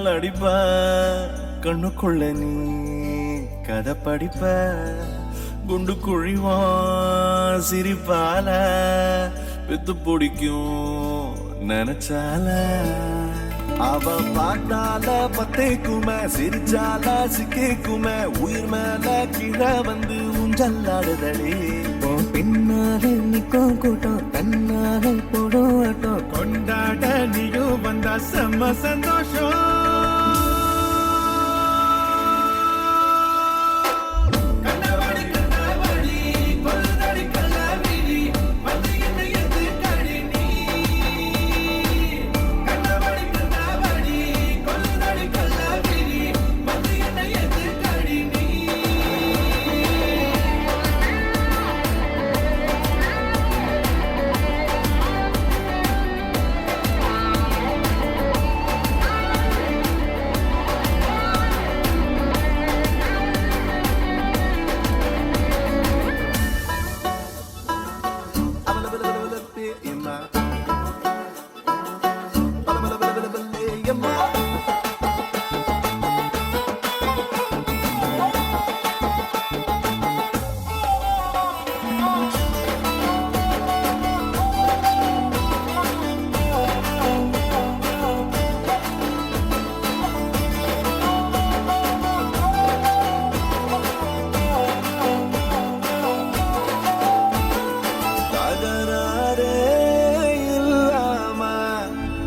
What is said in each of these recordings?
மின்னல் அடிப்ப கண்ணுக்குள்ள நீ கதை படிப்ப குண்டு குழிவான் சிரிப்பால வித்து பிடிக்கும் நினைச்சால அவ பாட்டால பத்தேக்குமே சிரிச்சால சிக்கேக்குமே உயிர் மேல கீழே வந்து ஊஞ்சல்லாடுதடி பின்னாலே நிக்கும் கூட்டம் தன்னாலே போடும் ஆட்டம் கொண்டாட நீயும் வந்தா செம்ம சந்தோஷம்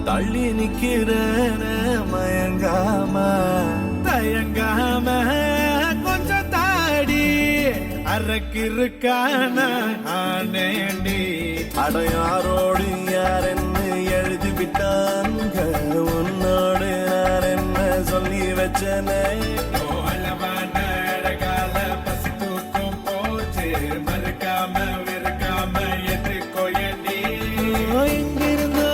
தள்ளி நிக்கிறேன மயங்காம தயங்காம கொஞ்சம் தாடி அரக்கிருக்கான ஆனேண்டி அடையாரோடு யார் என்ன எழுதி விட்டாங்க உன்னோடு யார் என்ன சொல்லி வச்சனே அளவான அழகால பசி தூக்கம் போச்சு மறுக்காம விருக்காம எதுக்கோ எண்ணி இங்கிருந்தோ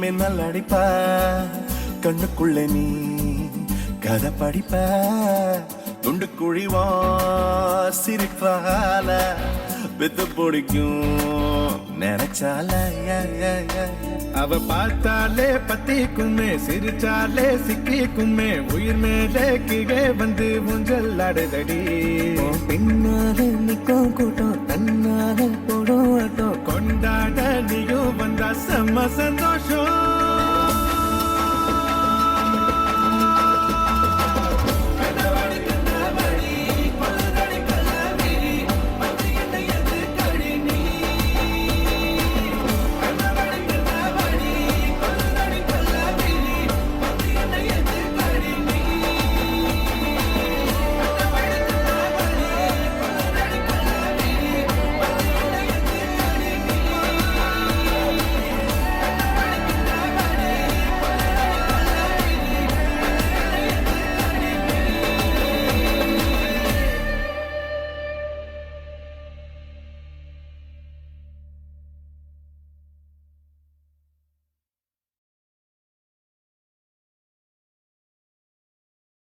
மின்னல் அடிப்ப கண்ணுக்குள்ள நீ கதை படிப்ப துண்டு குழிவா சிரிப்பால வித்து பிடிக்கும் நினைச்சால அவ பார்த்தாலே பத்திக்குமே சிரிச்சாலே சிக்கிக்குமே உயிர் மேலே கீழே வந்து ஊஞ்சல்லாடுதடி பின்னாலே நிக்கும் கூட்டம் தன்னாலே போடும் ஆட்டம் கொண்டாட நீயும் வந்தா செம்ம சந்தோஷம்